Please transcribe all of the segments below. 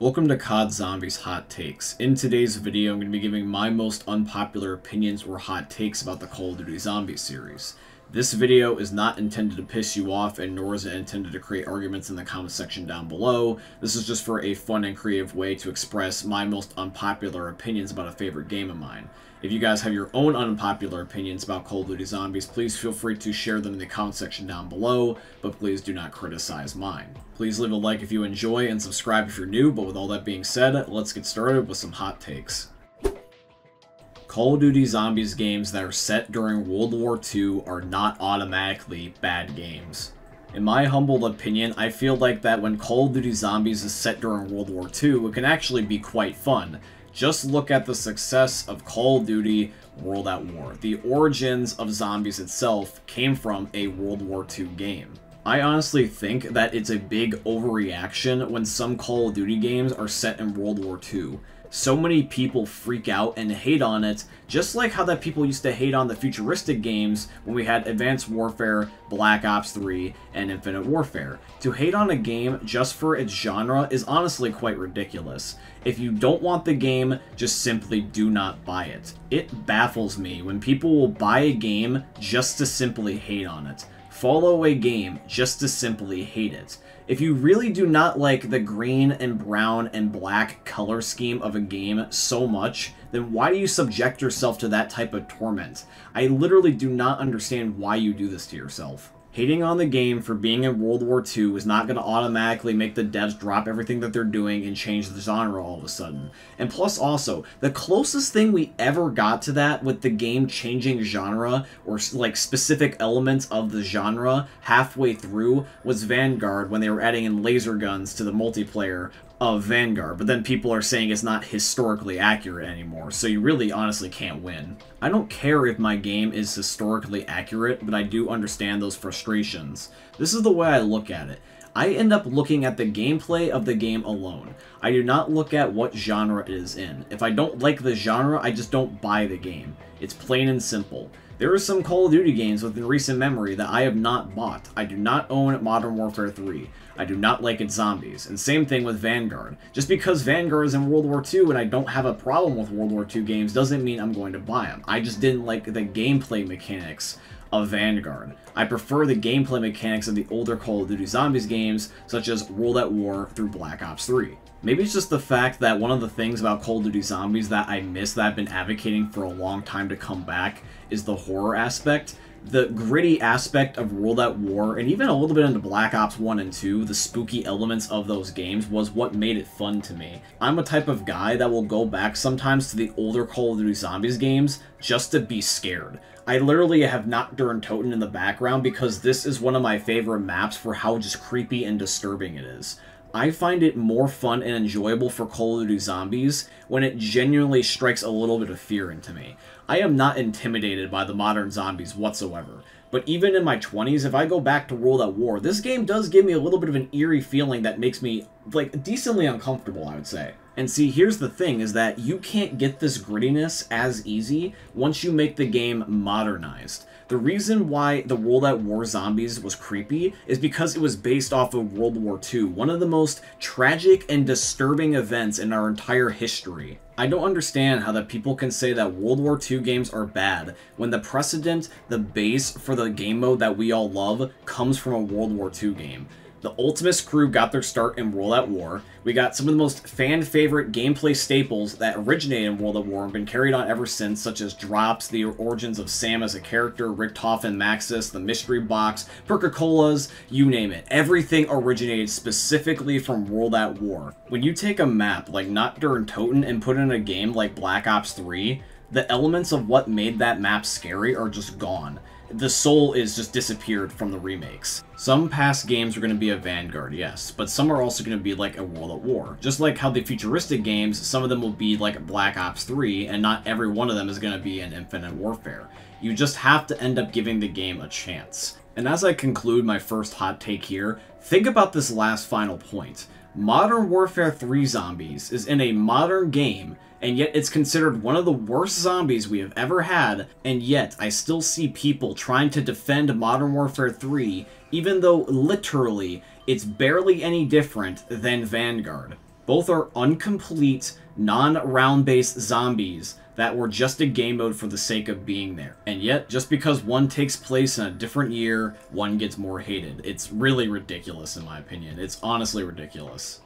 Welcome to COD Zombies Hot Takes. In today's video, I'm going to be giving my most unpopular opinions or hot takes about the Call of Duty Zombies series. This video is not intended to piss you off, and nor is it intended to create arguments in the comment section down below. This is just for a fun and creative way to express my most unpopular opinions about a favorite game of mine. If you guys have your own unpopular opinions about Call of Duty Zombies, please feel free to share them in the comment section down below, but please do not criticize mine. Please leave a like if you enjoy and subscribe if you're new, but with all that being said, let's get started with some hot takes. Call of Duty Zombies games that are set during World War II are not automatically bad games. In my humble opinion, I feel like that when Call of Duty Zombies is set during World War II, it can actually be quite fun. Just look at the success of Call of Duty World at War. The origins of zombies itself came from a World War II game. I honestly think that it's a big overreaction when some Call of Duty games are set in World War II. So many people freak out and hate on it, just like how that people used to hate on the futuristic games when we had Advanced Warfare, Black Ops 3, and Infinite Warfare. To hate on a game just for its genre is honestly quite ridiculous. If you don't want the game, just simply do not buy it. It baffles me when people will buy a game just to simply hate on it. Follow a game just to simply hate it. If you really do not like the green and brown and black color scheme of a game so much, then why do you subject yourself to that type of torment? I literally do not understand why you do this to yourself. Hating on the game for being in World War II is not going to automatically make the devs drop everything that they're doing and change the genre all of a sudden. And plus also, the closest thing we ever got to that with the game changing genre, or like specific elements of the genre halfway through, was Vanguard when they were adding in laser guns to the multiplayer of Vanguard, but then people are saying it's not historically accurate anymore, so you really honestly can't win. I don't care if my game is historically accurate, but I do understand those frustrations. This is the way I look at it. I end up looking at the gameplay of the game alone. I do not look at what genre it is in. If I don't like the genre, I just don't buy the game. It's plain and simple. There are some Call of Duty games within recent memory that I have not bought. I do not own Modern Warfare 3. I do not like its zombies. And same thing with Vanguard. Just because Vanguard is in World War II and I don't have a problem with World War II games doesn't mean I'm going to buy them. I just didn't like the gameplay mechanics of Vanguard. I prefer the gameplay mechanics of the older Call of Duty Zombies games, such as World at War through Black Ops 3. Maybe it's just the fact that one of the things about Call of Duty Zombies that I miss, that I've been advocating for a long time to come back, is the horror aspect. The gritty aspect of World at War, and even a little bit into Black Ops 1 and 2, the spooky elements of those games was what made it fun to me. I'm a type of guy that will go back sometimes to the older Call of Duty Zombies games just to be scared. I literally have Nocturne Toten in the background because this is one of my favorite maps for how just creepy and disturbing it is. I find it more fun and enjoyable for Call of Duty Zombies when it genuinely strikes a little bit of fear into me. I am not intimidated by the modern zombies whatsoever, but even in my 20s, if I go back to World at War, this game does give me a little bit of an eerie feeling that makes me, like, decently uncomfortable, I would say. And see, here's the thing, is that you can't get this grittiness as easy once you make the game modernized. The reason why the World at War Zombies was creepy is because it was based off of World War II, one of the most tragic and disturbing events in our entire history. I don't understand how that people can say that World War II games are bad when the precedent, the base for the game mode that we all love, comes from a World War II game. The Ultimates crew got their start in World at War. We got some of the most fan-favorite gameplay staples that originated in World at War and been carried on ever since, such as drops, the origins of Sam as a character, Richtofen and Maxis, the mystery box, Perca-Colas, you name it. Everything originated specifically from World at War. When you take a map like Nocturne Toten and put in a game like Black Ops 3, the elements of what made that map scary are just gone. The soul is just disappeared from the remakes. Some past games are going to be a Vanguard, yes, but some are also going to be like a World at War. Just like how the futuristic games, some of them will be like Black Ops 3, and not every one of them is going to be an Infinite Warfare. You just have to end up giving the game a chance. And as I conclude my first hot take here, think about this last final point. Modern Warfare 3 Zombies is in a modern game, and yet it's considered one of the worst zombies we have ever had, and yet I still see people trying to defend Modern Warfare 3, even though literally it's barely any different than Vanguard. Both are incomplete, non-round-based zombies that were just a game mode for the sake of being there. And yet, just because one takes place in a different year, one gets more hated. It's really ridiculous in my opinion. It's honestly ridiculous.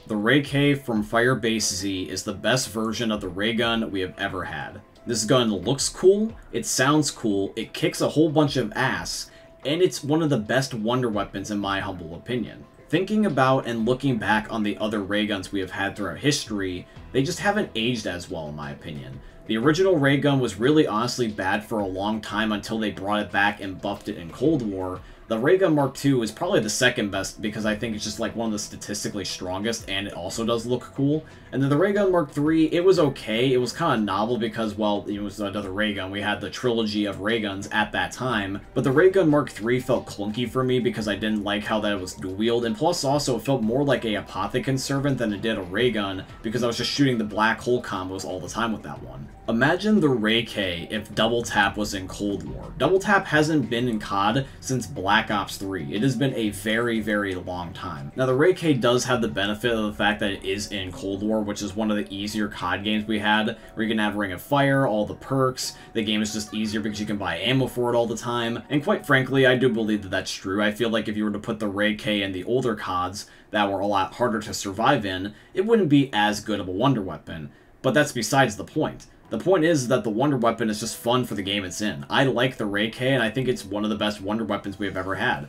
The Ray K from Firebase Z is the best version of the ray gun we have ever had. This gun looks cool, it sounds cool, it kicks a whole bunch of ass, and it's one of the best wonder weapons in my humble opinion. Thinking about and looking back on the other ray guns we have had throughout history, they just haven't aged as well in my opinion. The original ray gun was really honestly bad for a long time until they brought it back and buffed it in Cold War. The Ray Gun Mark II is probably the second best because I think it's just like one of the statistically strongest and it also does look cool. And then the Ray Gun Mark III, it was okay. It was kind of novel because, well, it was another ray gun. We had the trilogy of ray guns at that time. But the Ray Gun Mark III felt clunky for me because I didn't like how that it was dual wield. And plus also it felt more like a Apothecon Servant than it did a ray gun because I was just shooting the black hole combos all the time with that one. Imagine the Ray K if Double Tap was in Cold War. Double Tap hasn't been in COD since Black Ops 3. It has been a very, very long time. Now, the Ray K does have the benefit of the fact that it is in Cold War, which is one of the easier COD games we had, where you can have Ring of Fire, all the perks. The game is just easier because you can buy ammo for it all the time. And quite frankly, I do believe that that's true. I feel like if you were to put the Ray K in the older CODs that were a lot harder to survive in, it wouldn't be as good of a wonder weapon. But that's besides the point. The point is that the wonder weapon is just fun for the game it's in. I like the Ray K, and I think it's one of the best wonder weapons we have ever had.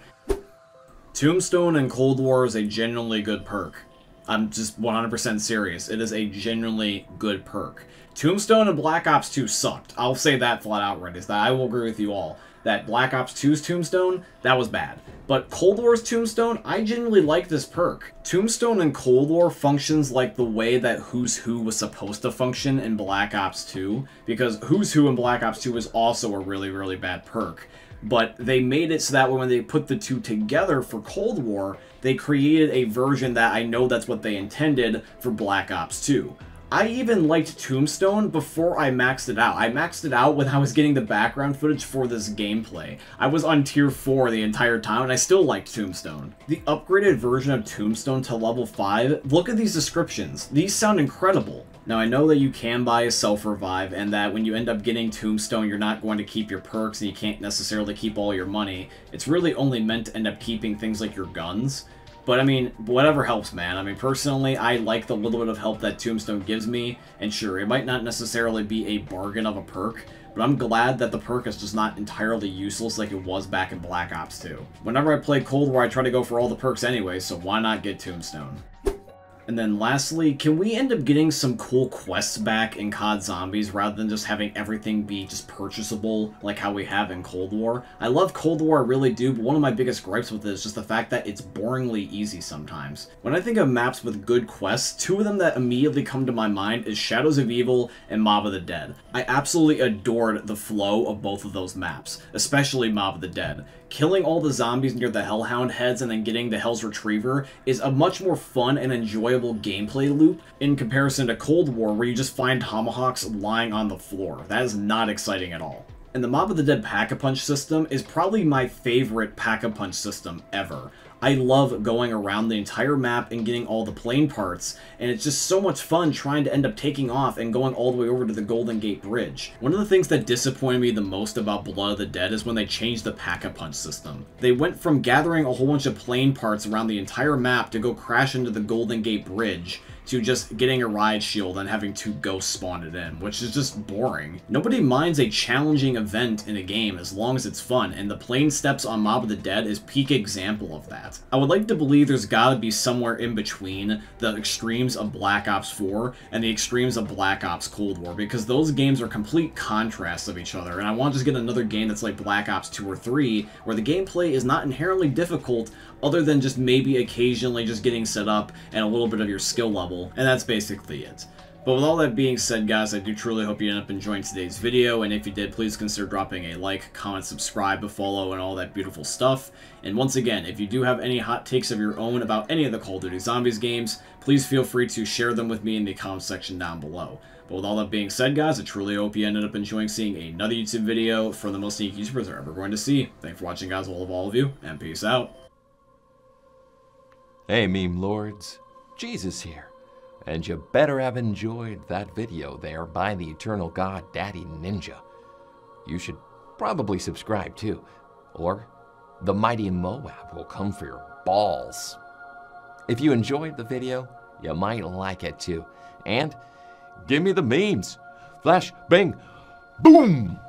Tombstone in Cold War is a genuinely good perk. I'm just 100% serious. It is a genuinely good perk. Tombstone and Black Ops 2 sucked. I'll say that flat out right, is that I will agree with you all. That Black Ops 2's Tombstone, that was bad. But Cold War's Tombstone, I genuinely like this perk. Tombstone in Cold War functions like the way that Who's Who was supposed to function in Black Ops 2, because Who's Who in Black Ops 2 is also a really, really bad perk. But they made it so that when they put the two together for Cold War, they created a version that I know that's what they intended for Black Ops 2. I even liked Tombstone before I maxed it out. I maxed it out when I was getting the background footage for this gameplay. I was on tier 4 the entire time and I still liked Tombstone. The upgraded version of Tombstone to level 5, look at these descriptions. These sound incredible. Now I know that you can buy a self-revive and that when you end up getting Tombstone you're not going to keep your perks and you can't necessarily keep all your money. It's really only meant to end up keeping things like your guns. But I mean, whatever helps, man. I mean, personally, I like the little bit of help that Tombstone gives me, and sure, it might not necessarily be a bargain of a perk, but I'm glad that the perk is just not entirely useless like it was back in Black Ops 2. Whenever I play Cold War, I try to go for all the perks anyway, so why not get Tombstone? And then lastly, can we end up getting some cool quests back in COD Zombies rather than just having everything be just purchasable like how we have in Cold War? I love Cold War, I really do, but one of my biggest gripes with it is just the fact that it's boringly easy sometimes. When I think of maps with good quests, two of them that immediately come to my mind is Shadows of Evil and Mob of the Dead. I absolutely adored the flow of both of those maps, especially Mob of the Dead. Killing all the zombies near the Hellhound heads and then getting the Hell's Retriever is a much more fun and enjoyable gameplay loop in comparison to Cold War where you just find tomahawks lying on the floor. That is not exciting at all. And the Mob of the Dead Pack-a-Punch system is probably my favorite Pack-a-Punch system ever. I love going around the entire map and getting all the plane parts, and it's just so much fun trying to end up taking off and going all the way over to the Golden Gate Bridge. One of the things that disappointed me the most about Blood of the Dead is when they changed the Pack-a-Punch system. They went from gathering a whole bunch of plane parts around the entire map to go crash into the Golden Gate Bridge, to just getting a ride shield and having two ghosts spawn it in, which is just boring. Nobody minds a challenging event in a game as long as it's fun, and the plane steps on Mob of the Dead is peak example of that. I would like to believe there's gotta be somewhere in between the extremes of Black Ops 4 and the extremes of Black Ops Cold War, because those games are complete contrasts of each other, and I want to just get another game that's like Black Ops 2 or 3, where the gameplay is not inherently difficult, other than just maybe occasionally just getting set up and a little bit of your skill level, and that's basically it. But with all that being said, guys, I do truly hope you end up enjoying today's video, and if you did, please consider dropping a like, comment, subscribe, a follow, and all that beautiful stuff. And once again, if you do have any hot takes of your own about any of the Call of Duty Zombies games, please feel free to share them with me in the comment section down below. But with all that being said, guys, I truly hope you ended up enjoying seeing another YouTube video from the most unique YouTubers you're ever going to see. Thanks for watching, guys. I love all of you, and peace out. Hey, meme lords. Jesus here. And you better have enjoyed that video there by the eternal god Daddy Ninja. You should probably subscribe too, or the mighty Moab will come for your balls. If you enjoyed the video, you might like it too. And give me the memes. Flash, bang, boom!